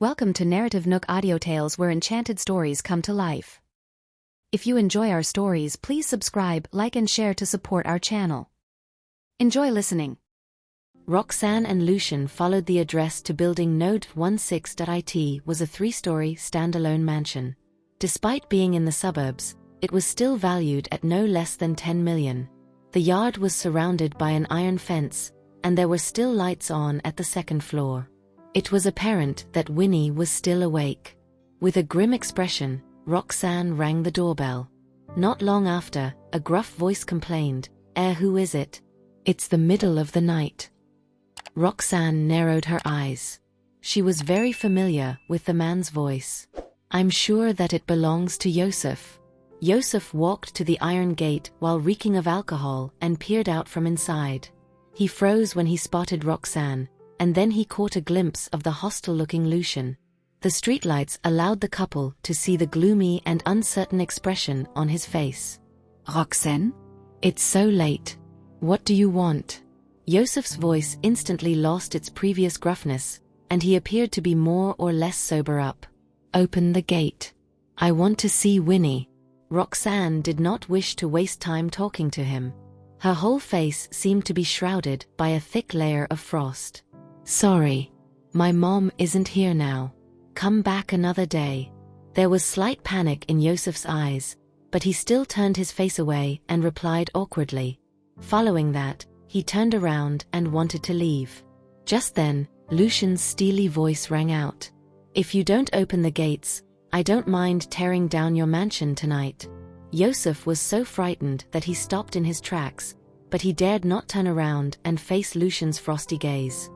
Welcome to NarrativeNook audio tales where enchanted stories come to life. If you enjoy our stories, please subscribe, like and share to support our channel. Enjoy listening. Roxanne and Lucian followed the address to building Node 16.it was a 3-story standalone mansion. Despite being in the suburbs, it was still valued at no less than 10 million. The yard was surrounded by an iron fence, and there were still lights on at the second floor. It was apparent that Winnie was still awake. With a grim expression, Roxanne rang the doorbell. Not long after, a gruff voice complained, Who is it? It's the middle of the night." Roxanne narrowed her eyes. She was very familiar with the man's voice. "I'm sure that it belongs to Yosef." Yosef walked to the iron gate while reeking of alcohol and peered out from inside. He froze when he spotted Roxanne, and then he caught a glimpse of the hostile-looking Lucian. The streetlights allowed the couple to see the gloomy and uncertain expression on his face. "Roxanne? "It's so late. What do you want?" Yosef's voice instantly lost its previous gruffness, and he appeared to be more or less sober up. "Open the gate. I want to see Winnie." Roxanne did not wish to waste time talking to him. Her whole face seemed to be shrouded by a thick layer of frost. "Sorry. My mom isn't here now. Come back another day." There was slight panic in Yosef's eyes, but he still turned his face away and replied awkwardly. Following that, he turned around and wanted to leave. Just then, Lucian's steely voice rang out. "If you don't open the gates, I don't mind tearing down your mansion tonight." Yosef was so frightened that he stopped in his tracks, but he dared not turn around and face Lucian's frosty gaze.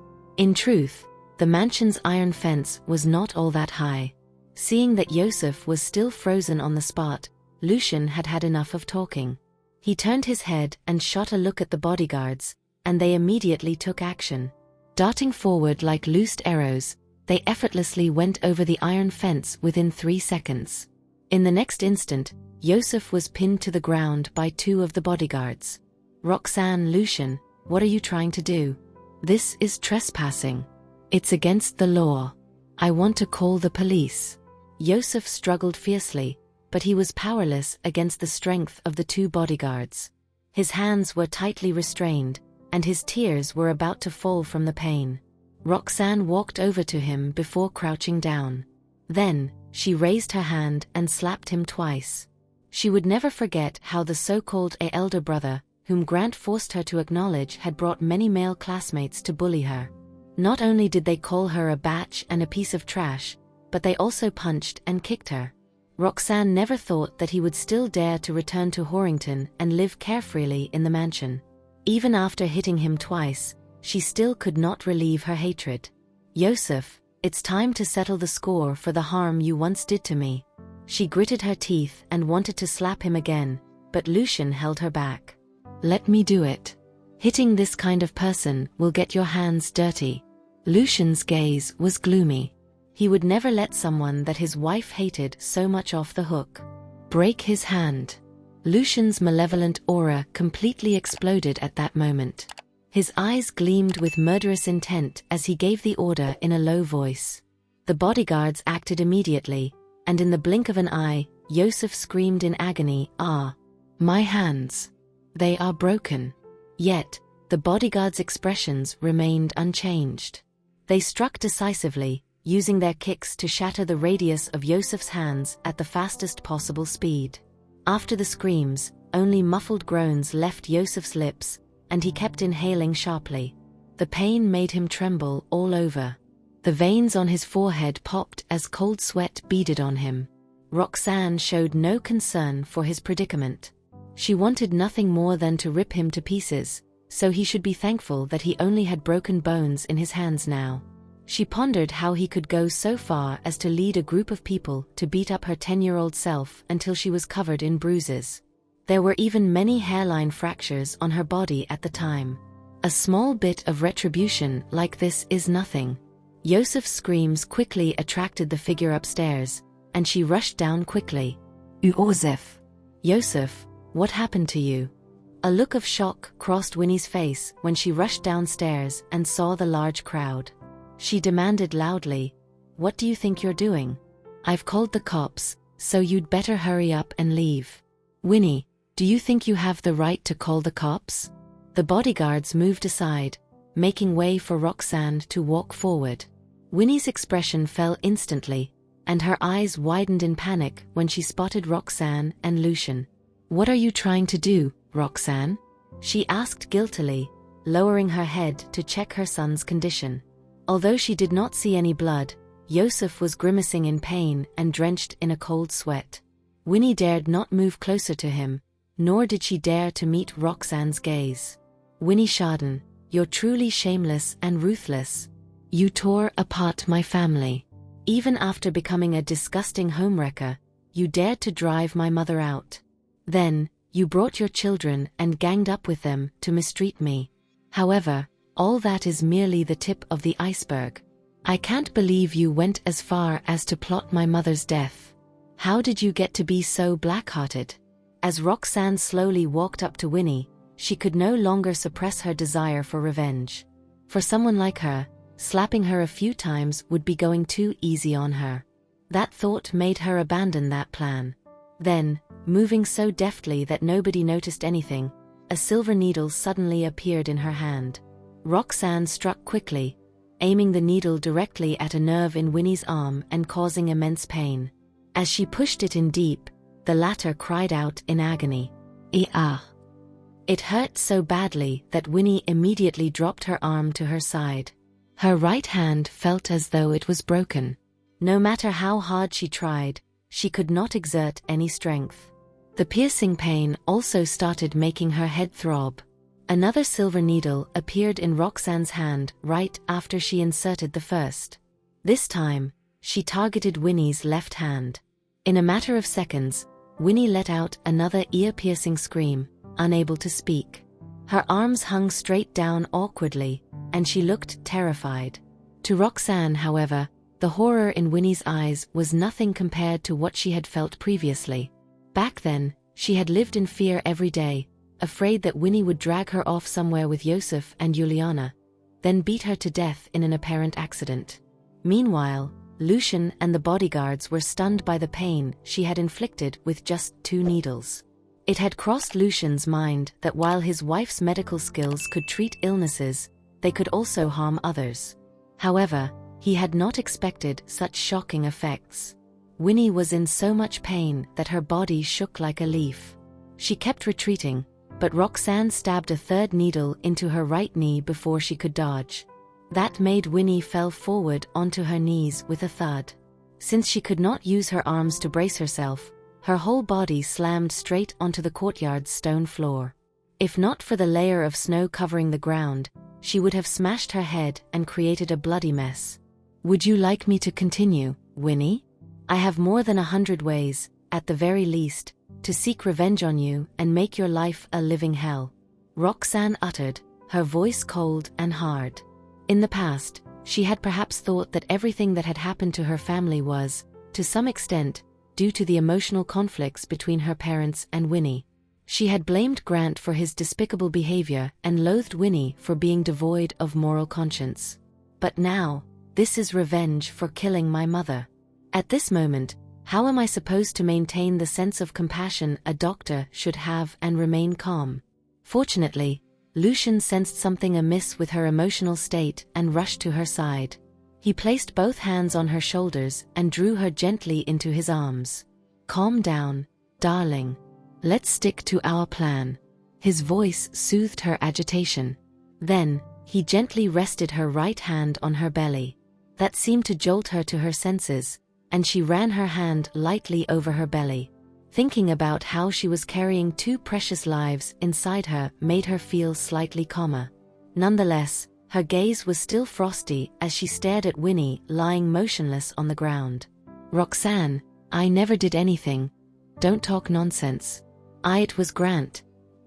In truth, the mansion's iron fence was not all that high. Seeing that Yosef was still frozen on the spot, Lucian had had enough of talking. He turned his head and shot a look at the bodyguards, and they immediately took action. Darting forward like loosed arrows, they effortlessly went over the iron fence within 3 seconds. In the next instant, Yosef was pinned to the ground by 2 of the bodyguards. "Roxanne, Lucian, what are you trying to do? This is trespassing. It's against the law. I want to call the police." Yosef struggled fiercely, but he was powerless against the strength of the 2 bodyguards. His hands were tightly restrained, and his tears were about to fall from the pain. Roxanne walked over to him before crouching down. Then, she raised her hand and slapped him twice. She would never forget how the so-called elder brother, whom Grant forced her to acknowledge, had brought many male classmates to bully her. Not only did they call her a batch and a piece of trash, but they also punched and kicked her. Roxanne never thought that he would still dare to return to Horrington and live carefreely in the mansion. Even after hitting him twice, she still could not relieve her hatred. "Yosef, it's time to settle the score for the harm you once did to me." She gritted her teeth and wanted to slap him again, but Lucian held her back. "Let me do it. Hitting this kind of person will get your hands dirty." Lucian's gaze was gloomy. He would never let someone that his wife hated so much off the hook. "Break his hand." Lucian's malevolent aura completely exploded at that moment. His eyes gleamed with murderous intent as he gave the order in a low voice. The bodyguards acted immediately, and in the blink of an eye, Yosef screamed in agony, "Ah! My hands! They are broken." Yet, the bodyguards' expressions remained unchanged. They struck decisively, using their kicks to shatter the radius of Yosef's hands at the fastest possible speed. After the screams, only muffled groans left Yosef's lips, and he kept inhaling sharply. The pain made him tremble all over. The veins on his forehead popped as cold sweat beaded on him. Roxanne showed no concern for his predicament. She wanted nothing more than to rip him to pieces, so he should be thankful that he only had broken bones in his hands now. She pondered how he could go so far as to lead a group of people to beat up her 10-year-old self until she was covered in bruises. There were even many hairline fractures on her body at the time. A small bit of retribution like this is nothing. Yosef's screams quickly attracted the figure upstairs, and she rushed down quickly. "Yosef! Yosef, what happened to you?" A look of shock crossed Winnie's face when she rushed downstairs and saw the large crowd. She demanded loudly, what do you think you're doing? I've called the cops, so you'd better hurry up and leave. Winnie, do you think you have the right to call the cops? The bodyguards moved aside, making way for Roxanne to walk forward. Winnie's expression fell instantly, and her eyes widened in panic when she spotted Roxanne and Lucian. What are you trying to do, Roxanne? She asked guiltily, lowering her head to check her son's condition. Although she did not see any blood, Yosef was grimacing in pain and drenched in a cold sweat. Winnie dared not move closer to him, nor did she dare to meet Roxanne's gaze. Winnie Chardon, you're truly shameless and ruthless. You tore apart my family. Even after becoming a disgusting homewrecker, you dared to drive my mother out. Then, you brought your children and ganged up with them to mistreat me. However, all that is merely the tip of the iceberg. I can't believe you went as far as to plot my mother's death. How did you get to be so black-hearted? As Roxanne slowly walked up to Winnie, she could no longer suppress her desire for revenge. For someone like her, slapping her a few times would be going too easy on her. That thought made her abandon that plan. Then, moving so deftly that nobody noticed anything, a silver needle suddenly appeared in her hand. Roxanne struck quickly, aiming the needle directly at a nerve in Winnie's arm and causing immense pain. As she pushed it in deep, the latter cried out in agony. "Ah!" It hurt so badly that Winnie immediately dropped her arm to her side. Her right hand felt as though it was broken. No matter how hard she tried, she could not exert any strength. The piercing pain also started making her head throb. Another silver needle appeared in Roxanne's hand right after she inserted the first. This time, she targeted Winnie's left hand. In a matter of seconds, Winnie let out another ear-piercing scream, unable to speak. Her arms hung straight down awkwardly, and she looked terrified. To Roxanne, however, the horror in Winnie's eyes was nothing compared to what she had felt previously. Back then, she had lived in fear every day, afraid that Winnie would drag her off somewhere with Yosef and Juliana, then beat her to death in an apparent accident. Meanwhile, Lucian and the bodyguards were stunned by the pain she had inflicted with just 2 needles. It had crossed Lucian's mind that while his wife's medical skills could treat illnesses, they could also harm others. However, he had not expected such shocking effects. Winnie was in so much pain that her body shook like a leaf. She kept retreating, but Roxanne stabbed a third needle into her right knee before she could dodge. That made Winnie fell forward onto her knees with a thud. Since she could not use her arms to brace herself, her whole body slammed straight onto the courtyard's stone floor. If not for the layer of snow covering the ground, she would have smashed her head and created a bloody mess. Would you like me to continue, Winnie? I have more than 100 ways, at the very least, to seek revenge on you and make your life a living hell. Roxanne uttered, her voice cold and hard. In the past, she had perhaps thought that everything that had happened to her family was, to some extent, due to the emotional conflicts between her parents and Winnie. She had blamed Grant for his despicable behavior and loathed Winnie for being devoid of moral conscience. But now, this is revenge for killing my mother. At this moment, how am I supposed to maintain the sense of compassion a doctor should have and remain calm? Fortunately, Lucian sensed something amiss with her emotional state and rushed to her side. He placed both hands on her shoulders and drew her gently into his arms. "Calm down, darling. Let's stick to our plan." His voice soothed her agitation. Then, he gently rested her right hand on her belly. That seemed to jolt her to her senses, and she ran her hand lightly over her belly. Thinking about how she was carrying 2 precious lives inside her made her feel slightly calmer. Nonetheless, her gaze was still frosty as she stared at Winnie lying motionless on the ground. "Roxanne, I never did anything. Don't talk nonsense. It was Grant.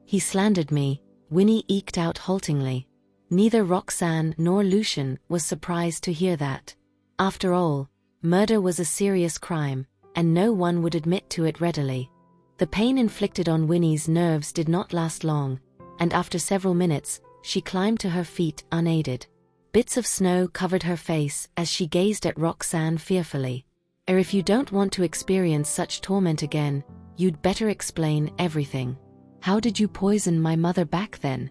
He slandered me," Winnie eked out haltingly. Neither Roxanne nor Lucian was surprised to hear that. After all, murder was a serious crime, and no one would admit to it readily. The pain inflicted on Winnie's nerves did not last long, and after several minutes, she climbed to her feet unaided. Bits of snow covered her face as she gazed at Roxanne fearfully. If you don't want to experience such torment again, you'd better explain everything. How did you poison my mother back then?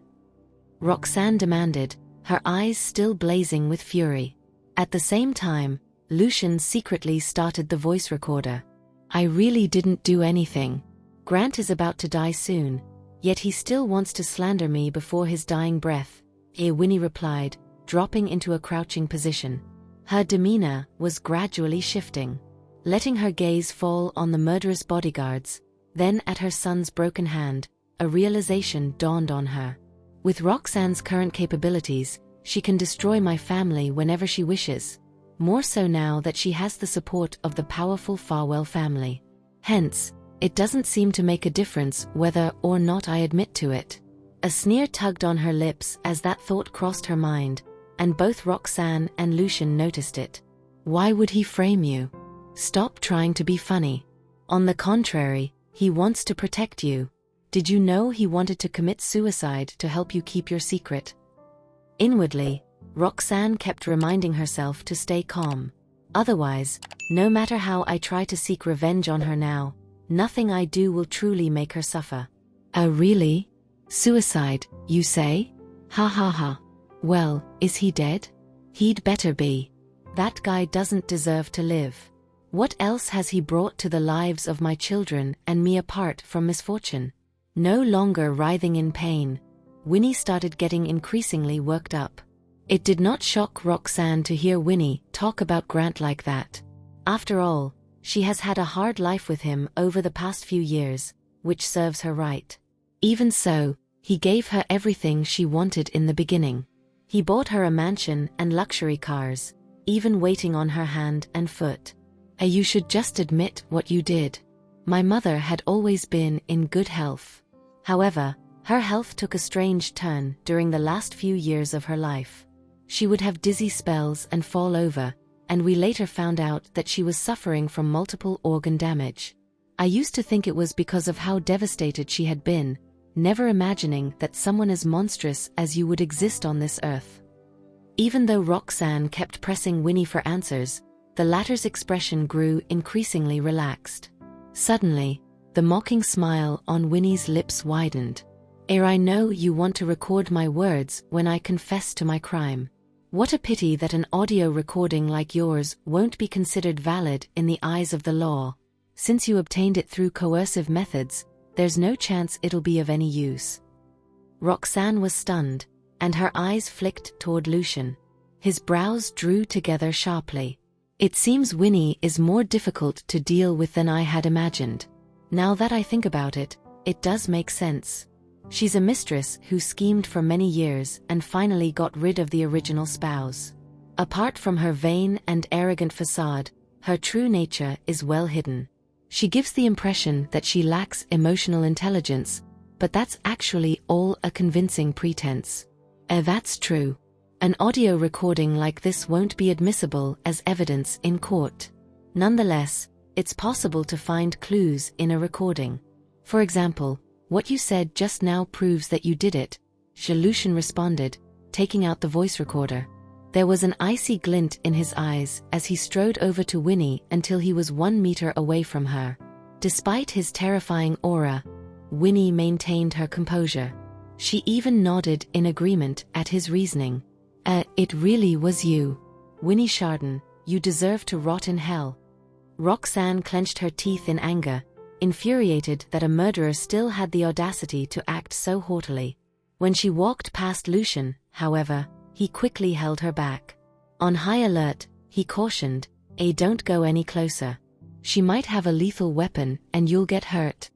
Roxanne demanded, her eyes still blazing with fury. At the same time, Lucian secretly started the voice recorder. I really didn't do anything. Grant is about to die soon, yet he still wants to slander me before his dying breath, Winnie replied, dropping into a crouching position. Her demeanor was gradually shifting, letting her gaze fall on the murderous bodyguards, then at her son's broken hand. A realization dawned on her. With Roxanne's current capabilities, she can destroy my family whenever she wishes. More so now that she has the support of the powerful Farwell family. Hence, it doesn't seem to make a difference whether or not I admit to it. A sneer tugged on her lips as that thought crossed her mind, and both Roxanne and Lucian noticed it. Why would he frame you? Stop trying to be funny. On the contrary, he wants to protect you. Did you know he wanted to commit suicide to help you keep your secret? Inwardly, Roxanne kept reminding herself to stay calm. Otherwise, no matter how I try to seek revenge on her now, nothing I do will truly make her suffer. Oh really? Suicide, you say? Ha ha ha. Well, is he dead? He'd better be. That guy doesn't deserve to live. What else has he brought to the lives of my children and me apart from misfortune? No longer writhing in pain, Winnie started getting increasingly worked up. It did not shock Roxanne to hear Winnie talk about Grant like that. After all, she has had a hard life with him over the past few years, which serves her right. Even so, he gave her everything she wanted in the beginning. He bought her a mansion and luxury cars, even waiting on her hand and foot. You should just admit what you did. My mother had always been in good health. However, her health took a strange turn during the last few years of her life. She would have dizzy spells and fall over, and we later found out that she was suffering from multiple organ damage. I used to think it was because of how devastated she had been, never imagining that someone as monstrous as you would exist on this earth. Even though Roxanne kept pressing Winnie for answers, the latter's expression grew increasingly relaxed. Suddenly, the mocking smile on Winnie's lips widened. I know you want to record my words when I confess to my crime. What a pity that an audio recording like yours won't be considered valid in the eyes of the law. Since you obtained it through coercive methods, there's no chance it'll be of any use. Roxanne was stunned, and her eyes flicked toward Lucian. His brows drew together sharply. It seems Winnie is more difficult to deal with than I had imagined. Now that I think about it, it does make sense. She's a mistress who schemed for many years and finally got rid of the original spouse. Apart from her vain and arrogant facade, her true nature is well hidden. She gives the impression that she lacks emotional intelligence, but that's actually all a convincing pretense. That's true. An audio recording like this won't be admissible as evidence in court. Nonetheless, it's possible to find clues in a recording. For example, what you said just now proves that you did it, Lucian responded, taking out the voice recorder. There was an icy glint in his eyes as he strode over to Winnie until he was 1 meter away from her. Despite his terrifying aura, Winnie maintained her composure. She even nodded in agreement at his reasoning. It really was you. Winnie Chardon, you deserve to rot in hell. Roxanne clenched her teeth in anger, infuriated that a murderer still had the audacity to act so haughtily. When she walked past Lucian, however, he quickly held her back. On high alert, he cautioned, don't go any closer. She might have a lethal weapon and you'll get hurt.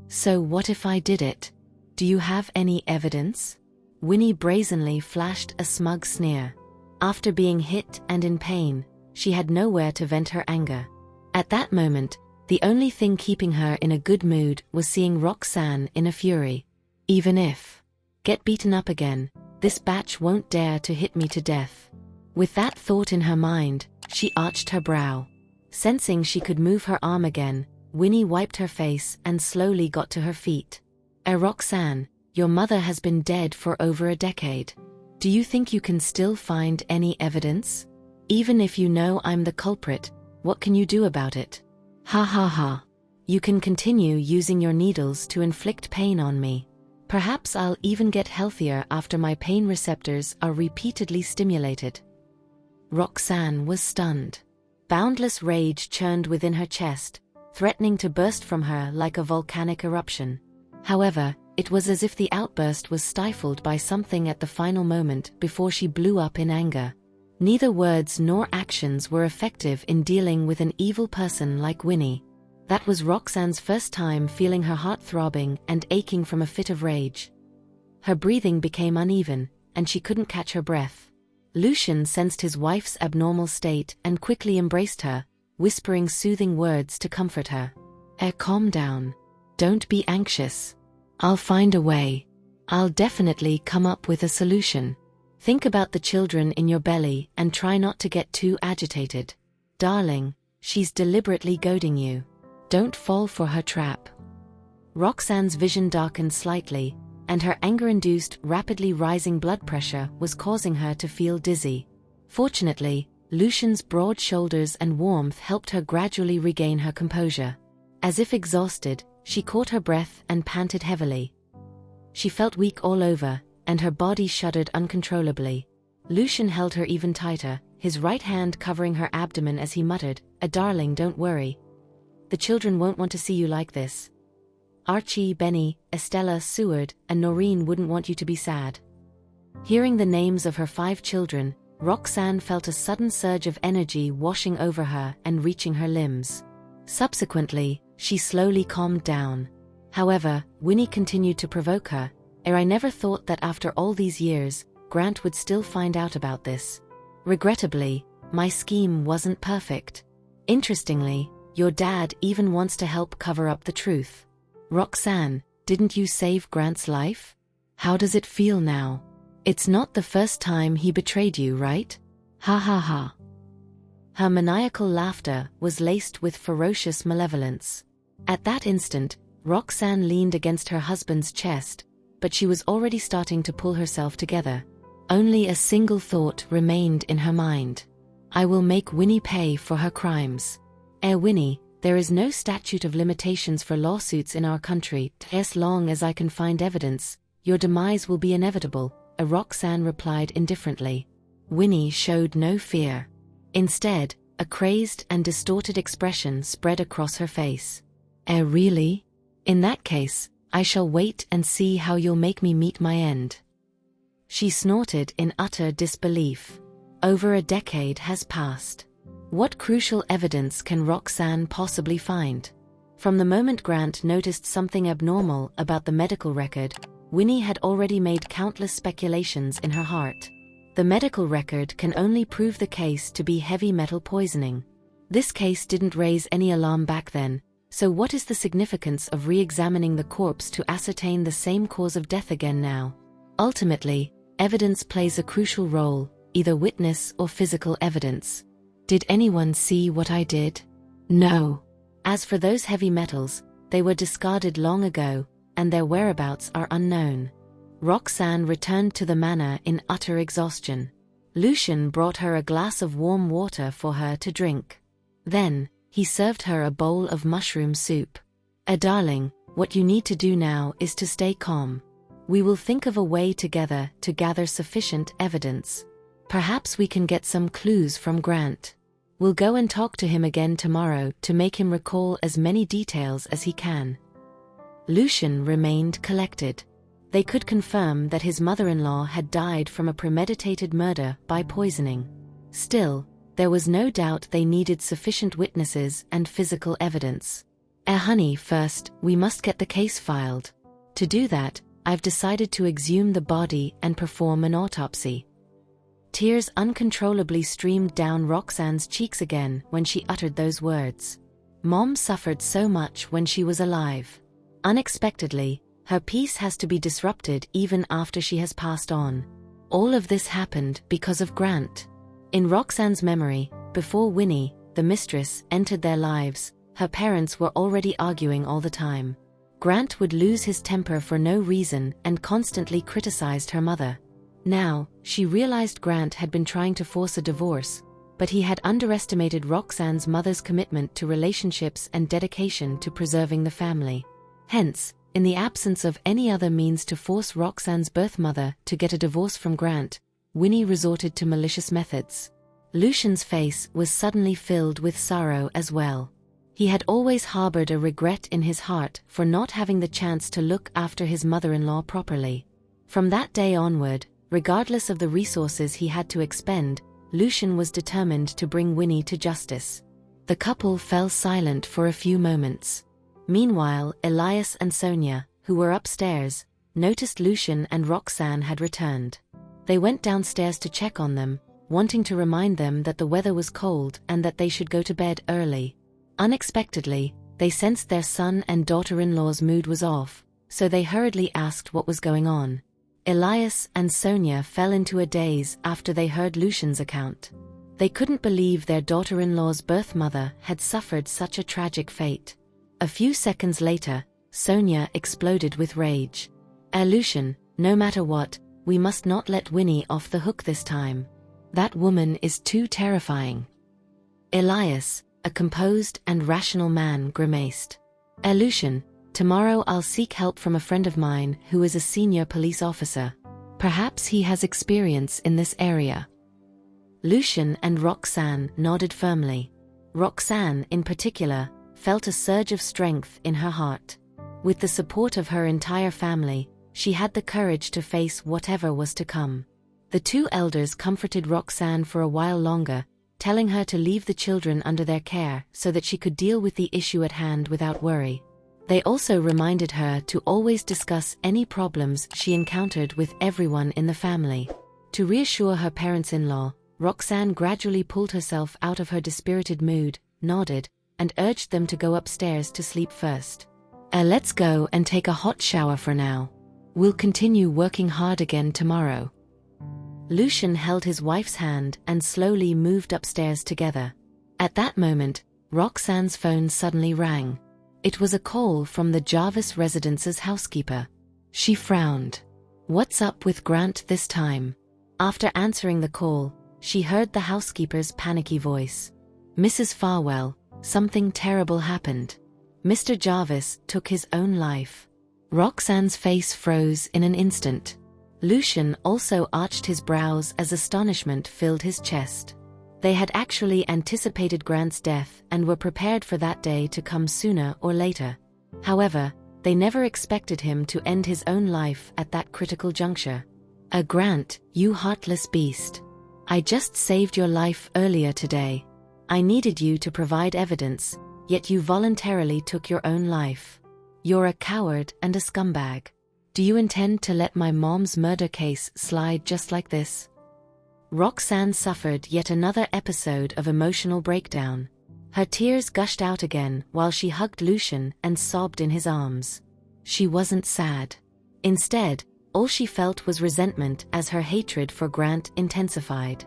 So what if I did it? Do you have any evidence? Winnie brazenly flashed a smug sneer. After being hit and in pain, she had nowhere to vent her anger. At that moment, the only thing keeping her in a good mood was seeing Roxanne in a fury. Even if get beaten up again, this batch won't dare to hit me to death. With that thought in her mind, she arched her brow. Sensing she could move her arm again, Winnie wiped her face and slowly got to her feet. Roxanne, your mother has been dead for over a decade. Do you think you can still find any evidence? Even if you know I'm the culprit, what can you do about it? Ha ha ha. You can continue using your needles to inflict pain on me. Perhaps I'll even get healthier after my pain receptors are repeatedly stimulated. Roxanne was stunned. Boundless rage churned within her chest, threatening to burst from her like a volcanic eruption. However, it was as if the outburst was stifled by something at the final moment before she blew up in anger. Neither words nor actions were effective in dealing with an evil person like Winnie. That was Roxanne's first time feeling her heart throbbing and aching from a fit of rage. Her breathing became uneven, and she couldn't catch her breath. Lucian sensed his wife's abnormal state and quickly embraced her, whispering soothing words to comfort her. Calm down. Don't be anxious. I'll find a way. I'll definitely come up with a solution. Think about the children in your belly and try not to get too agitated. Darling, she's deliberately goading you. Don't fall for her trap. Roxanne's vision darkened slightly, and her anger-induced, rapidly rising blood pressure was causing her to feel dizzy. Fortunately, Lucian's broad shoulders and warmth helped her gradually regain her composure. As if exhausted, she caught her breath and panted heavily. She felt weak all over, and her body shuddered uncontrollably. Lucian held her even tighter, his right hand covering her abdomen as he muttered, "Darling, don't worry. The children won't want to see you like this. Archie, Benny, Estella, Seward, and Noreen wouldn't want you to be sad." Hearing the names of her 5 children, Roxanne felt a sudden surge of energy washing over her and reaching her limbs. Subsequently, she slowly calmed down. However, Winnie continued to provoke her. I never thought that after all these years, Grant would still find out about this. Regrettably, my scheme wasn't perfect. Interestingly, your dad even wants to help cover up the truth. Roxanne, didn't you save Grant's life? How does it feel now? It's not the first time he betrayed you, right? Ha ha ha. Her maniacal laughter was laced with ferocious malevolence. At that instant, Roxanne leaned against her husband's chest, but she was already starting to pull herself together. Only a single thought remained in her mind. I will make Winnie pay for her crimes. Winnie, there is no statute of limitations for lawsuits in our country. As long as I can find evidence, your demise will be inevitable, Roxanne replied indifferently. Winnie showed no fear. Instead, a crazed and distorted expression spread across her face. Really? In that case, I shall wait and see how you'll make me meet my end. She snorted in utter disbelief. Over a decade has passed. What crucial evidence can Roxanne possibly find? From the moment Grant noticed something abnormal about the medical record, Winnie had already made countless speculations in her heart. The medical record can only prove the case to be heavy metal poisoning. This case didn't raise any alarm back then, so what is the significance of re-examining the corpse to ascertain the same cause of death again now? Ultimately, evidence plays a crucial role, either witness or physical evidence. Did anyone see what I did? No. As for those heavy metals, they were discarded long ago, and their whereabouts are unknown. Roxanne returned to the manor in utter exhaustion. Lucian brought her a glass of warm water for her to drink. Then, he served her a bowl of mushroom soup. Darling, what you need to do now is to stay calm. We will think of a way together to gather sufficient evidence. Perhaps we can get some clues from Grant. We'll go and talk to him again tomorrow to make him recall as many details as he can. Lucian remained collected. They could confirm that his mother-in-law had died from a premeditated murder by poisoning. Still, there was no doubt they needed sufficient witnesses and physical evidence. Honey, first, we must get the case filed. To do that, I've decided to exhume the body and perform an autopsy. Tears uncontrollably streamed down Roxanne's cheeks again when she uttered those words. Mom suffered so much when she was alive. Unexpectedly, her peace has to be disrupted even after she has passed on. All of this happened because of Grant. In Roxanne's memory, before Winnie, the mistress, entered their lives, her parents were already arguing all the time. Grant would lose his temper for no reason and constantly criticized her mother. Now, she realized Grant had been trying to force a divorce, but he had underestimated Roxanne's mother's commitment to relationships and dedication to preserving the family. Hence, in the absence of any other means to force Roxanne's birth mother to get a divorce from Grant, Winnie resorted to malicious methods. Lucian's face was suddenly filled with sorrow as well. He had always harbored a regret in his heart for not having the chance to look after his mother-in-law properly. From that day onward, regardless of the resources he had to expend, Lucian was determined to bring Winnie to justice. The couple fell silent for a few moments. Meanwhile, Elias and Sonia, who were upstairs, noticed Lucian and Roxanne had returned. They went downstairs to check on them, wanting to remind them that the weather was cold and that they should go to bed early. Unexpectedly, they sensed their son and daughter-in-law's mood was off, so they hurriedly asked what was going on. Elias and Sonia fell into a daze after they heard Lucian's account. They couldn't believe their daughter-in-law's birth mother had suffered such a tragic fate. A few seconds later, Sonia exploded with rage. Lucian, no matter what, we must not let Winnie off the hook this time. That woman is too terrifying. Elias, a composed and rational man, grimaced. Lucian, tomorrow I'll seek help from a friend of mine who is a senior police officer. Perhaps he has experience in this area. Lucian and Roxanne nodded firmly. Roxanne, in particular, felt a surge of strength in her heart. With the support of her entire family, she had the courage to face whatever was to come. The two elders comforted Roxanne for a while longer, telling her to leave the children under their care so that she could deal with the issue at hand without worry. They also reminded her to always discuss any problems she encountered with everyone in the family. To reassure her parents-in-law, Roxanne gradually pulled herself out of her dispirited mood, nodded, and urged them to go upstairs to sleep first. Let's go and take a hot shower for now. We'll continue working hard again tomorrow. Lucian held his wife's hand and slowly moved upstairs together. At that moment, Roxanne's phone suddenly rang. It was a call from the Jarvis residence's housekeeper. She frowned. What's up with Grant this time? After answering the call, she heard the housekeeper's panicky voice. Mrs. Farwell, something terrible happened. Mr. Jarvis took his own life. Roxanne's face froze in an instant. Lucian also arched his brows as astonishment filled his chest. They had actually anticipated Grant's death and were prepared for that day to come sooner or later. However, they never expected him to end his own life at that critical juncture. Grant, you heartless beast. I just saved your life earlier today. I needed you to provide evidence, yet you voluntarily took your own life. You're a coward and a scumbag. Do you intend to let my mom's murder case slide just like this? Roxanne suffered yet another episode of emotional breakdown. Her tears gushed out again while she hugged Lucian and sobbed in his arms. She wasn't sad. Instead, all she felt was resentment as her hatred for Grant intensified.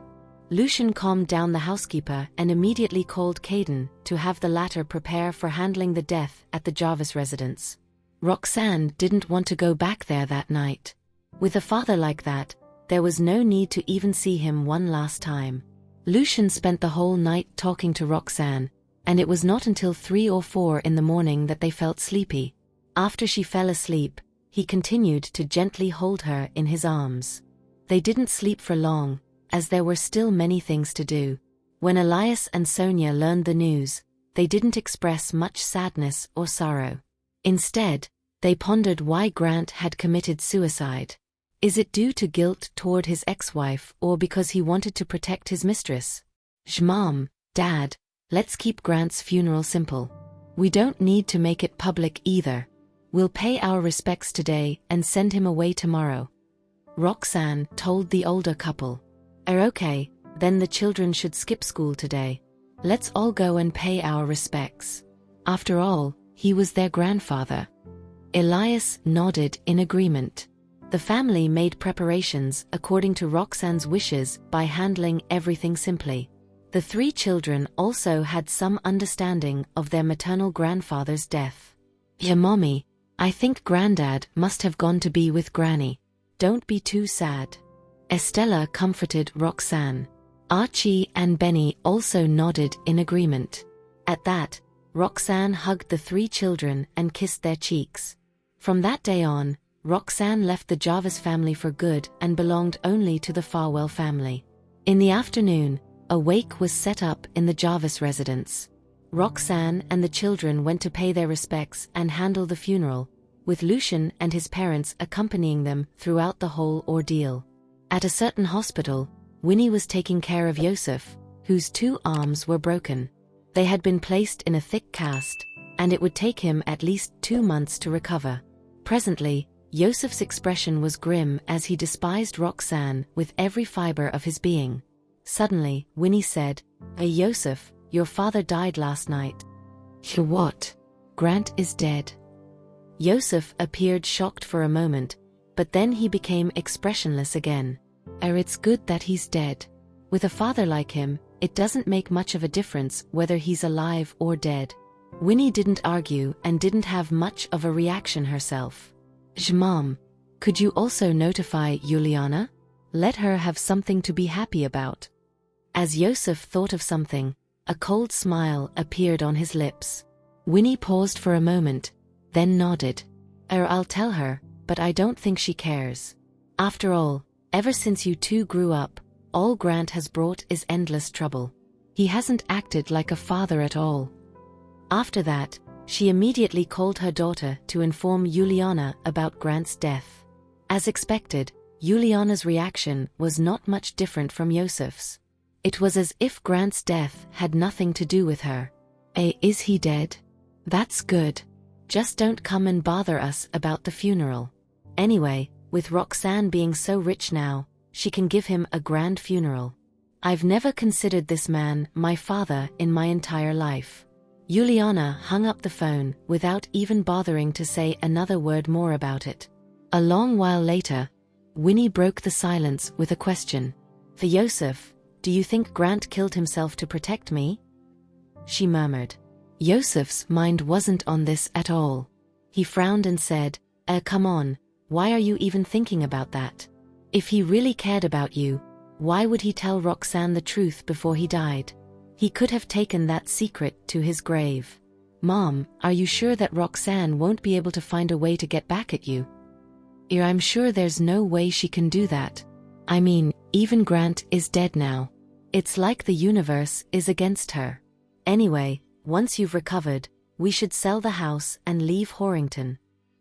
Lucian calmed down the housekeeper and immediately called Caden to have the latter prepare for handling the death at the Jarvis residence. Roxanne didn't want to go back there that night. With a father like that, there was no need to even see him one last time. Lucian spent the whole night talking to Roxanne, and it was not until 3 or 4 in the morning that they felt sleepy. After she fell asleep, he continued to gently hold her in his arms. They didn't sleep for long, as there were still many things to do. When Elias and Sonia learned the news, they didn't express much sadness or sorrow. Instead, they pondered why Grant had committed suicide. Is it due to guilt toward his ex-wife or because he wanted to protect his mistress? Mom, Dad, let's keep Grant's funeral simple. We don't need to make it public either. We'll pay our respects today and send him away tomorrow. Roxanne told the older couple. Okay, then the children should skip school today. Let's all go and pay our respects. After all, he was their grandfather. Elias nodded in agreement. The family made preparations according to Roxanne's wishes by handling everything simply. The 3 children also had some understanding of their maternal grandfather's death. Yeah, Mommy, I think Granddad must have gone to be with Granny. Don't be too sad. Estella comforted Roxanne. Archie and Benny also nodded in agreement. At that, Roxanne hugged the 3 children and kissed their cheeks. From that day on, Roxanne left the Jarvis family for good and belonged only to the Farwell family. In the afternoon, a wake was set up in the Jarvis residence. Roxanne and the children went to pay their respects and handle the funeral, with Lucian and his parents accompanying them throughout the whole ordeal. At a certain hospital, Winnie was taking care of Yosef, whose 2 arms were broken. They had been placed in a thick cast, and it would take him at least 2 months to recover. Presently, Yosef's expression was grim as he despised Roxanne with every fiber of his being. Suddenly, Winnie said, "Hey Yosef, your father died last night." What? "Grant is dead." Yosef appeared shocked for a moment, but then he became expressionless again. It's good that he's dead. With a father like him, it doesn't make much of a difference whether he's alive or dead." Winnie didn't argue and didn't have much of a reaction herself. "Mom, could you also notify Juliana? Let her have something to be happy about." As Yosef thought of something, a cold smile appeared on his lips. Winnie paused for a moment, then nodded. "I'll tell her, but I don't think she cares. After all, ever since you 2 grew up, all Grant has brought is endless trouble. He hasn't acted like a father at all." After that, she immediately called her daughter to inform Juliana about Grant's death. As expected, Juliana's reaction was not much different from Yosef's. It was as if Grant's death had nothing to do with her. Is he dead? That's good. Just don't come and bother us about the funeral. Anyway, with Roxanne being so rich now, she can give him a grand funeral. I've never considered this man my father in my entire life." Juliana hung up the phone without even bothering to say another word more about it. A long while later, Winnie broke the silence with a question. "For Yosef, do you think Grant killed himself to protect me?" She murmured. Yosef's mind wasn't on this at all. He frowned and said, Come on, why are you even thinking about that? If he really cared about you, why would he tell Roxanne the truth before he died? He could have taken that secret to his grave." "Mom, are you sure that Roxanne won't be able to find a way to get back at you?" "I'm sure there's no way she can do that. I mean, even Grant is dead now. It's like the universe is against her. Anyway, once you've recovered, we should sell the house and leave Horrington."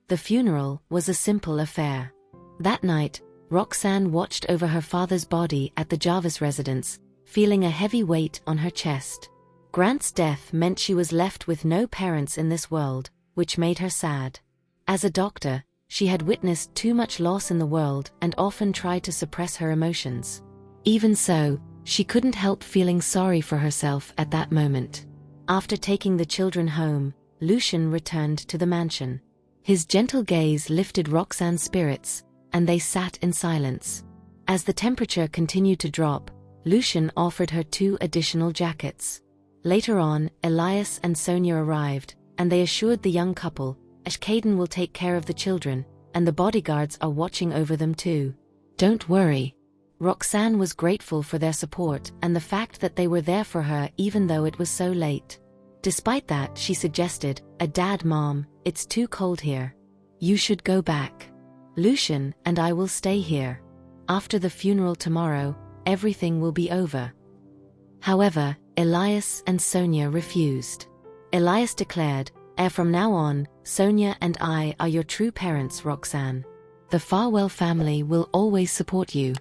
The funeral was a simple affair. That night, Roxanne watched over her father's body at the Jarvis residence, feeling a heavy weight on her chest. Grant's death meant she was left with no parents in this world, which made her sad. As a doctor, she had witnessed too much loss in the world and often tried to suppress her emotions. Even so, she couldn't help feeling sorry for herself at that moment. After taking the children home, Lucian returned to the mansion. His gentle gaze lifted Roxanne's spirits, and they sat in silence. As the temperature continued to drop, Lucian offered her 2 additional jackets. Later on, Elias and Sonia arrived, and they assured the young couple, Caden will take care of the children, and the bodyguards are watching over them too. "Don't worry." Roxanne was grateful for their support and the fact that they were there for her even though it was so late. Despite that, she suggested, "Dad, Mom, it's too cold here. You should go back. Lucian and I will stay here. After the funeral tomorrow, everything will be over." However, Elias and Sonia refused. Elias declared, From now on, Sonia and I are your true parents, Roxanne. The Farwell family will always support you."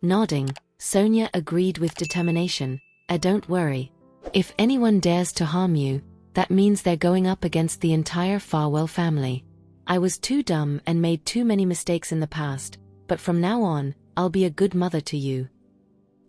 Nodding, Sonia agreed with determination, "Don't worry. If anyone dares to harm you, that means they're going up against the entire Farwell family. I was too dumb and made too many mistakes in the past, but from now on, I'll be a good mother to you."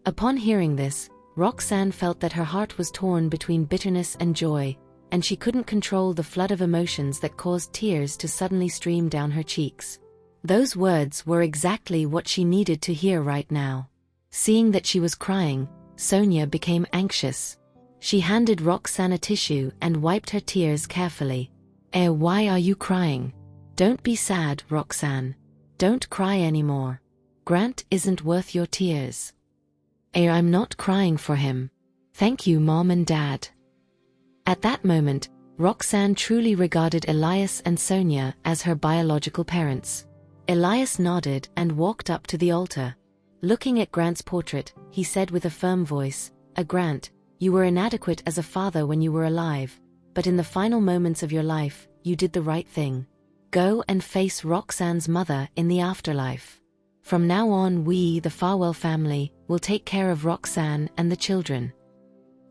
Upon hearing this, Roxanne felt that her heart was torn between bitterness and joy, and she couldn't control the flood of emotions that caused tears to suddenly stream down her cheeks. Those words were exactly what she needed to hear right now. Seeing that she was crying, Sonia became anxious. She handed Roxanne a tissue and wiped her tears carefully. Why are you crying? Don't be sad, Roxanne. Don't cry anymore. Grant isn't worth your tears. I'm not crying for him. Thank you, Mom and Dad. At that moment, Roxanne truly regarded Elias and Sonia as her biological parents. Elias nodded and walked up to the altar. Looking at Grant's portrait, he said with a firm voice, Grant, you were inadequate as a father when you were alive, but in the final moments of your life, you did the right thing. Go and face Roxanne's mother in the afterlife. From now on we, the Farwell family, will take care of Roxanne and the children.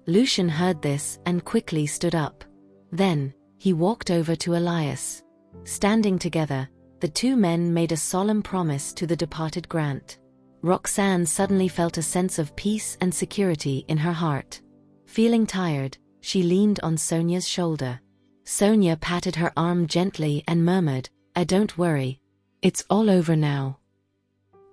Lucian heard this and quickly stood up. Then, he walked over to Elias. Standing together, the two men made a solemn promise to the departed Grant. Roxanne suddenly felt a sense of peace and security in her heart. Feeling tired, she leaned on Sonia's shoulder. Sonia patted her arm gently and murmured, Don't worry. It's all over now.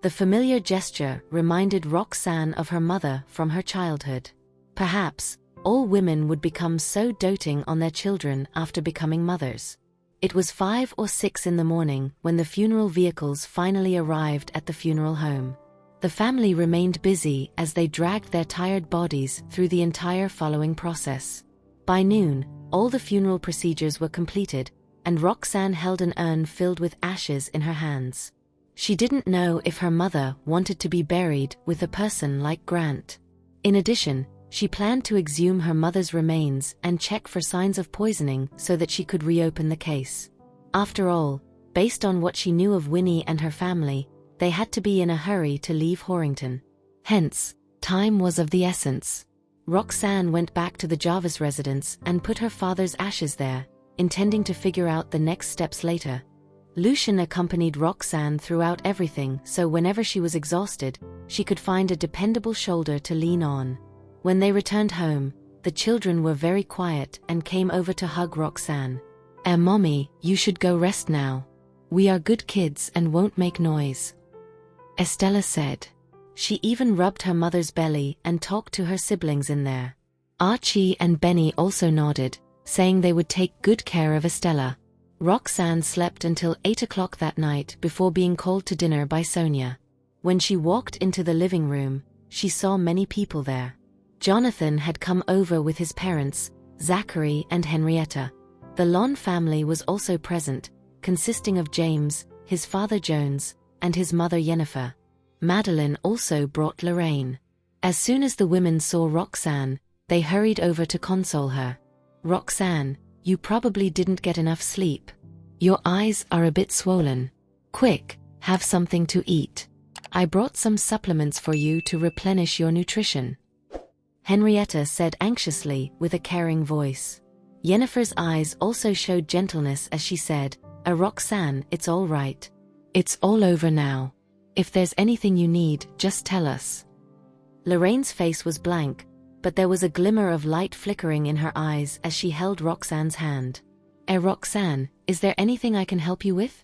The familiar gesture reminded Roxanne of her mother from her childhood. Perhaps, all women would become so doting on their children after becoming mothers. It was 5 or 6 in the morning when the funeral vehicles finally arrived at the funeral home. The family remained busy as they dragged their tired bodies through the entire following process. By noon, all the funeral procedures were completed, and Roxanne held an urn filled with ashes in her hands. She didn't know if her mother wanted to be buried with a person like Grant. In addition, she planned to exhume her mother's remains and check for signs of poisoning so that she could reopen the case. After all, based on what she knew of Winnie and her family, they had to be in a hurry to leave Horrington. Hence, time was of the essence. Roxanne went back to the Jarvis residence and put her father's ashes there, intending to figure out the next steps later. Lucian accompanied Roxanne throughout everything, so whenever she was exhausted, she could find a dependable shoulder to lean on. When they returned home, the children were very quiet and came over to hug Roxanne. Mommy, you should go rest now. We are good kids and won't make noise. Estella said. She even rubbed her mother's belly and talked to her siblings in there. Archie and Benny also nodded, saying they would take good care of Estella. Roxanne slept until 8 o'clock that night before being called to dinner by Sonia. When she walked into the living room, she saw many people there. Jonathan had come over with his parents, Zachary and Henrietta. The Lon family was also present, consisting of James, his father Jones, and his mother Yennefer. Madeline also brought Lorraine. As soon as the women saw Roxanne, they hurried over to console her. Roxanne, you probably didn't get enough sleep. Your eyes are a bit swollen. Quick, have something to eat. I brought some supplements for you to replenish your nutrition. Henrietta said anxiously with a caring voice. Yennefer's eyes also showed gentleness as she said, Roxanne, it's all right. It's all over now. If there's anything you need, just tell us. Lorraine's face was blank, but there was a glimmer of light flickering in her eyes as she held Roxanne's hand. Roxanne, is there anything I can help you with?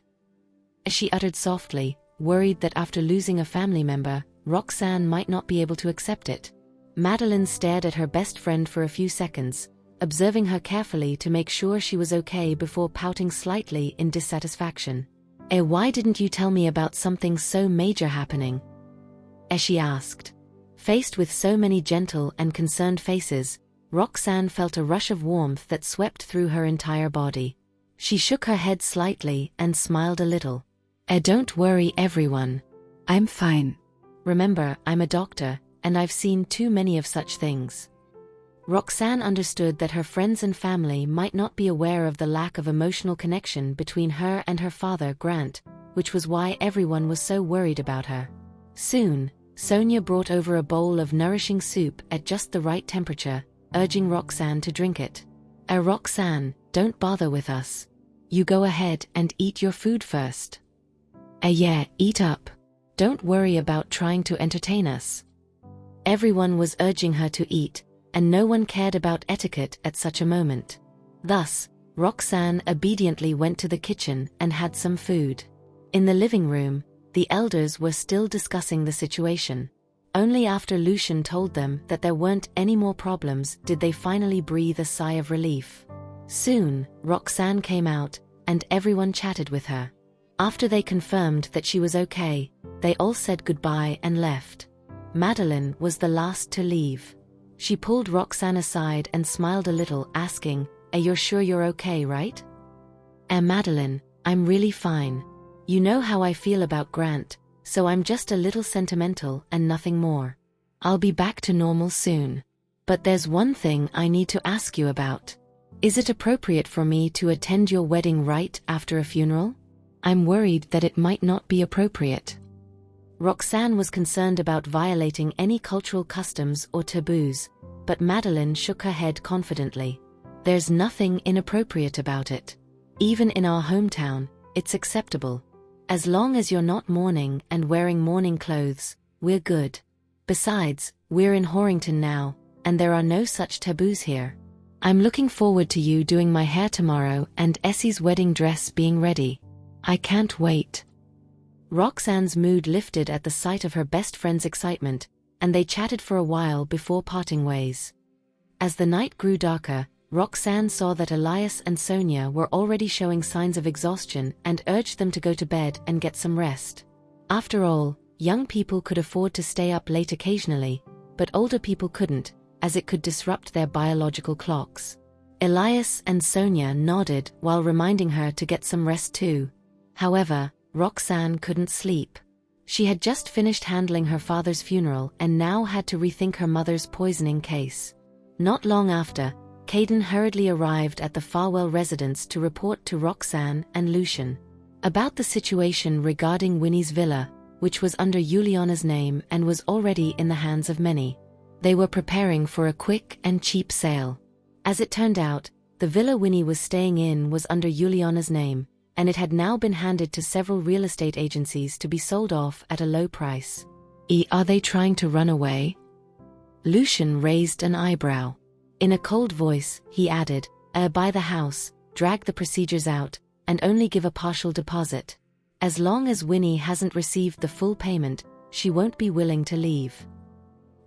She uttered softly, worried that after losing a family member, Roxanne might not be able to accept it. Madeline stared at her best friend for a few seconds, observing her carefully to make sure she was okay before pouting slightly in dissatisfaction. Why didn't you tell me about something so major happening? She asked. Faced with so many gentle and concerned faces, Roxanne felt a rush of warmth that swept through her entire body. She shook her head slightly and smiled a little. Don't worry everyone. I'm fine. Remember, I'm a doctor, and I've seen too many of such things. Roxanne understood that her friends and family might not be aware of the lack of emotional connection between her and her father, Grant, which was why everyone was so worried about her. Soon, Sonia brought over a bowl of nourishing soup at just the right temperature, urging Roxanne to drink it. Roxanne, don't bother with us. You go ahead and eat your food first. Yeah, eat up. Don't worry about trying to entertain us. Everyone was urging her to eat, and no one cared about etiquette at such a moment. Thus, Roxanne obediently went to the kitchen and had some food. In the living room, the elders were still discussing the situation. Only after Lucian told them that there weren't any more problems did they finally breathe a sigh of relief. Soon, Roxanne came out, and everyone chatted with her. After they confirmed that she was okay, They all said goodbye and left. Madeline was the last to leave. She pulled Roxanne aside and smiled a little, asking, "You're sure you're okay, right?" Madeline, I'm really fine. You know how I feel about Grant, so I'm just a little sentimental and nothing more. I'll be back to normal soon. But there's one thing I need to ask you about. Is it appropriate for me to attend your wedding right after a funeral? I'm worried that it might not be appropriate. Roxanne was concerned about violating any cultural customs or taboos, but Madeline shook her head confidently. There's nothing inappropriate about it. Even in our hometown, it's acceptable. As long as you're not mourning and wearing mourning clothes, we're good. Besides, we're in Horrington now, and there are no such taboos here. I'm looking forward to you doing my hair tomorrow and Essie's wedding dress being ready. I can't wait. Roxanne's mood lifted at the sight of her best friend's excitement, and they chatted for a while before parting ways. As the night grew darker, Roxanne saw that Elias and Sonia were already showing signs of exhaustion and urged them to go to bed and get some rest. After all, young people could afford to stay up late occasionally, but older people couldn't, as it could disrupt their biological clocks. Elias and Sonia nodded while reminding her to get some rest too. However, Roxanne couldn't sleep. She had just finished handling her father's funeral and now had to rethink her mother's poisoning case. Not long after, Caden hurriedly arrived at the Farwell residence to report to Roxanne and Lucian about the situation regarding Winnie's villa, which was under Juliana's name and was already in the hands of many. They were preparing for a quick and cheap sale. As it turned out, the villa Winnie was staying in was under Juliana's name, and it had now been handed to several real estate agencies to be sold off at a low price. Are they trying to run away? Lucian raised an eyebrow. In a cold voice, he added, buy the house, drag the procedures out, and only give a partial deposit. As long as Winnie hasn't received the full payment, she won't be willing to leave.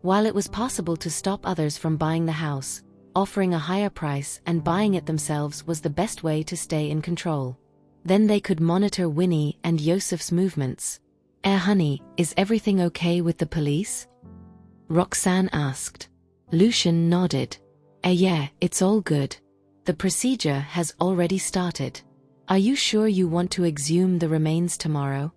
While it was possible to stop others from buying the house, offering a higher price and buying it themselves was the best way to stay in control. Then they could monitor Winnie and Yosef's movements. Honey, is everything okay with the police? Roxanne asked. Lucian nodded. Yeah, it's all good. The procedure has already started. Are you sure you want to exhume the remains tomorrow?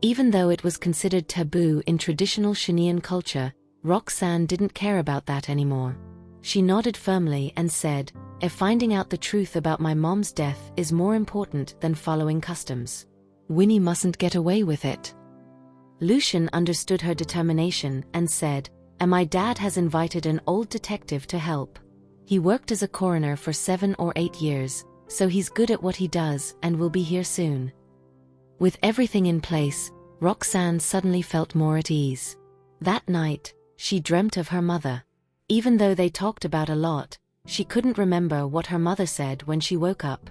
Even though it was considered taboo in traditional Chilean culture, Roxanne didn't care about that anymore. She nodded firmly and said, finding out the truth about my mom's death is more important than following customs. Winnie mustn't get away with it. Lucian understood her determination and said, my dad has invited an old detective to help. He worked as a coroner for 7 or 8 years, so he's good at what he does and will be here soon. With everything in place, Roxanne suddenly felt more at ease. That night, she dreamt of her mother. Even though they talked about a lot, she couldn't remember what her mother said when she woke up.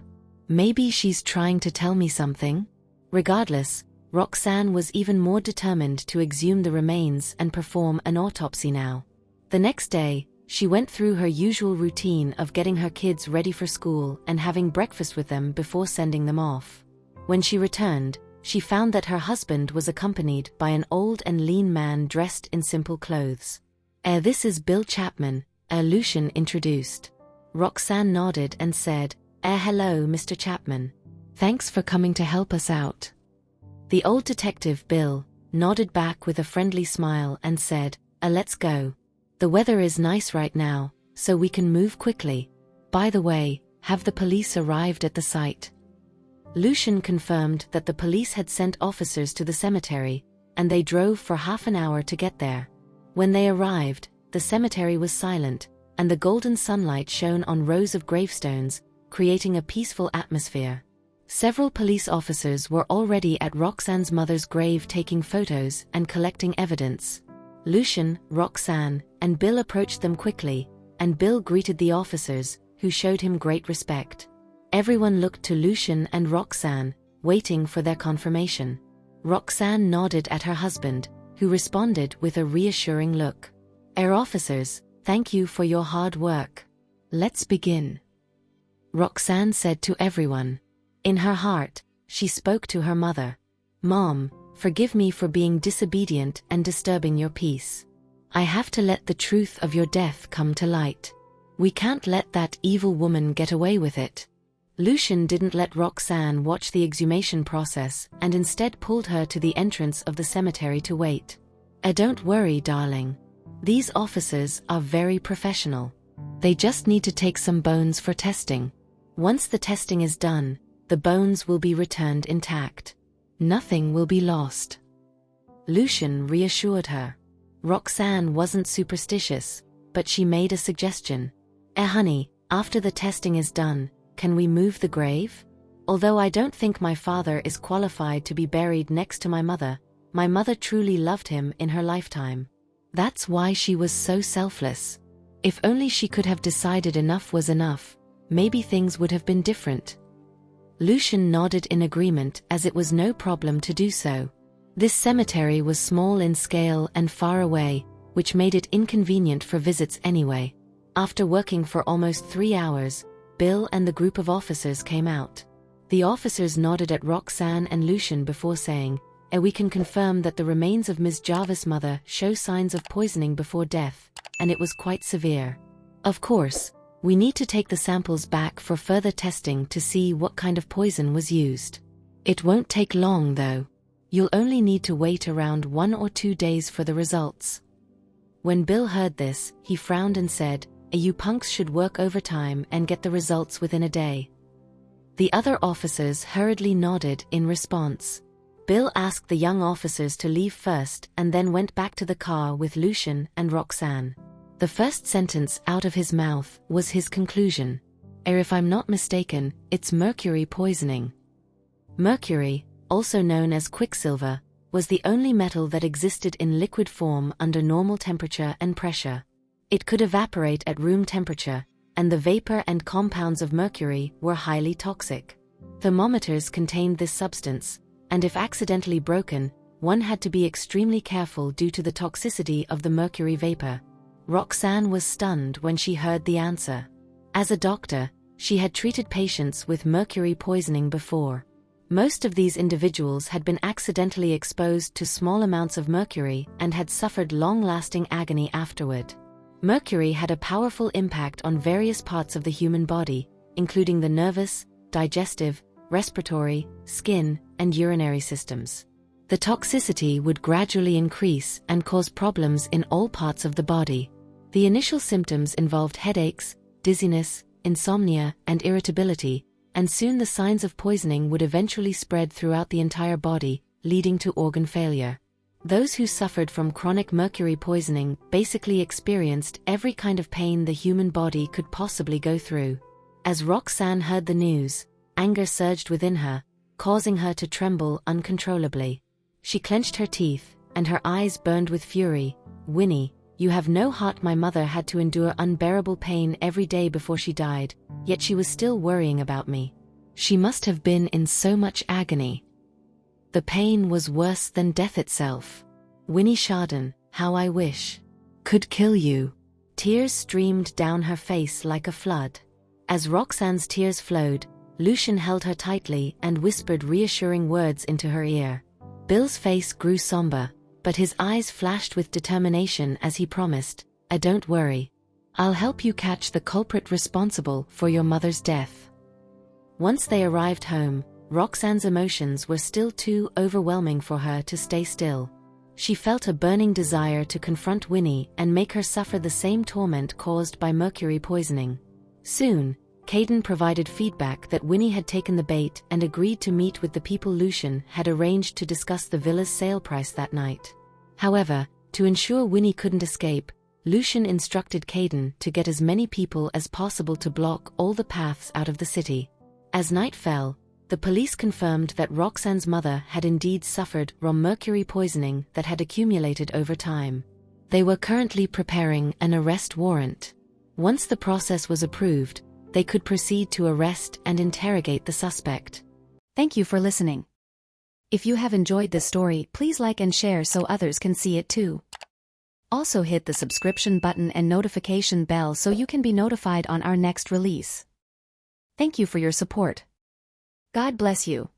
Maybe she's trying to tell me something? Regardless, Roxanne was even more determined to exhume the remains and perform an autopsy now. The next day, she went through her usual routine of getting her kids ready for school and having breakfast with them before sending them off. When she returned, she found that her husband was accompanied by an old and lean man dressed in simple clothes. This is Bill Chapman, Lucian introduced. Roxanne nodded and said, hello, Mr. Chapman. Thanks for coming to help us out. The old detective, Bill, nodded back with a friendly smile and said, let's go. The weather is nice right now, so we can move quickly. By the way, have the police arrived at the site? Lucian confirmed that the police had sent officers to the cemetery, and they drove for half an hour to get there. When they arrived, the cemetery was silent, and the golden sunlight shone on rows of gravestones, creating a peaceful atmosphere. Several police officers were already at Roxanne's mother's grave taking photos and collecting evidence. Lucian, Roxanne, and Bill approached them quickly, and Bill greeted the officers, who showed him great respect. Everyone looked to Lucian and Roxanne, waiting for their confirmation. Roxanne nodded at her husband, who responded with a reassuring look. Officers, thank you for your hard work. Let's begin. Roxanne said to everyone. In her heart, she spoke to her mother. Mom, Forgive me for being disobedient and disturbing your peace. I have to let the truth of your death come to light. We can't let that evil woman get away with it." Lucian didn't let Roxanne watch the exhumation process and instead pulled her to the entrance of the cemetery to wait. Don't worry, darling. These officers are very professional. They just need to take some bones for testing. Once the testing is done, the bones will be returned intact. Nothing will be lost." Lucian reassured her. Roxanne wasn't superstitious, but she made a suggestion. Honey, after the testing is done, can we move the grave? Although I don't think my father is qualified to be buried next to my mother truly loved him in her lifetime. That's why she was so selfless. If only she could have decided enough was enough, maybe things would have been different. Lucian nodded in agreement as it was no problem to do so. This cemetery was small in scale and far away, which made it inconvenient for visits anyway. After working for almost 3 hours, Bill and the group of officers came out. The officers nodded at Roxanne and Lucian before saying, "We can confirm that the remains of Ms. Jarvis' mother show signs of poisoning before death, and it was quite severe. Of course, we need to take the samples back for further testing to see what kind of poison was used. It won't take long though. You'll only need to wait around 1 or 2 days for the results." When Bill heard this, he frowned and said, "You punks should work overtime and get the results within a day." The other officers hurriedly nodded in response. Bill asked the young officers to leave first and then went back to the car with Lucian and Roxanne. The first sentence out of his mouth was his conclusion. If I'm not mistaken, it's mercury poisoning." Mercury, also known as quicksilver, was the only metal that existed in liquid form under normal temperature and pressure. It could evaporate at room temperature, and the vapor and compounds of mercury were highly toxic. Thermometers contained this substance, and if accidentally broken, one had to be extremely careful due to the toxicity of the mercury vapor. Roxanne was stunned when she heard the answer. As a doctor, she had treated patients with mercury poisoning before. Most of these individuals had been accidentally exposed to small amounts of mercury and had suffered long-lasting agony afterward. Mercury had a powerful impact on various parts of the human body, including the nervous, digestive, respiratory, skin, and urinary systems. The toxicity would gradually increase and cause problems in all parts of the body. The initial symptoms involved headaches, dizziness, insomnia, and irritability, and soon the signs of poisoning would eventually spread throughout the entire body, leading to organ failure. Those who suffered from chronic mercury poisoning basically experienced every kind of pain the human body could possibly go through. As Roxanne heard the news, anger surged within her, causing her to tremble uncontrollably. She clenched her teeth, and her eyes burned with fury. "Winnie, you have no heart." My mother had to endure unbearable pain every day before she died, yet she was still worrying about me. She must have been in so much agony. The pain was worse than death itself. Winnie Chardon, how I wish could kill you. Tears streamed down her face like a flood. As Roxanne's tears flowed, Lucian held her tightly and whispered reassuring words into her ear. Bill's face grew somber, but his eyes flashed with determination as he promised, "Don't worry. I'll help you catch the culprit responsible for your mother's death." Once they arrived home, Roxanne's emotions were still too overwhelming for her to stay still. She felt a burning desire to confront Winnie and make her suffer the same torment caused by mercury poisoning. Soon, Caden provided feedback that Winnie had taken the bait and agreed to meet with the people Lucian had arranged to discuss the villa's sale price that night. However, to ensure Winnie couldn't escape, Lucian instructed Caden to get as many people as possible to block all the paths out of the city. As night fell, the police confirmed that Roxanne's mother had indeed suffered from mercury poisoning that had accumulated over time. They were currently preparing an arrest warrant. Once the process was approved, they could proceed to arrest and interrogate the suspect. Thank you for listening. If you have enjoyed this story, please like and share so others can see it too. Also hit the subscription button and notification bell so you can be notified on our next release. Thank you for your support. God bless you.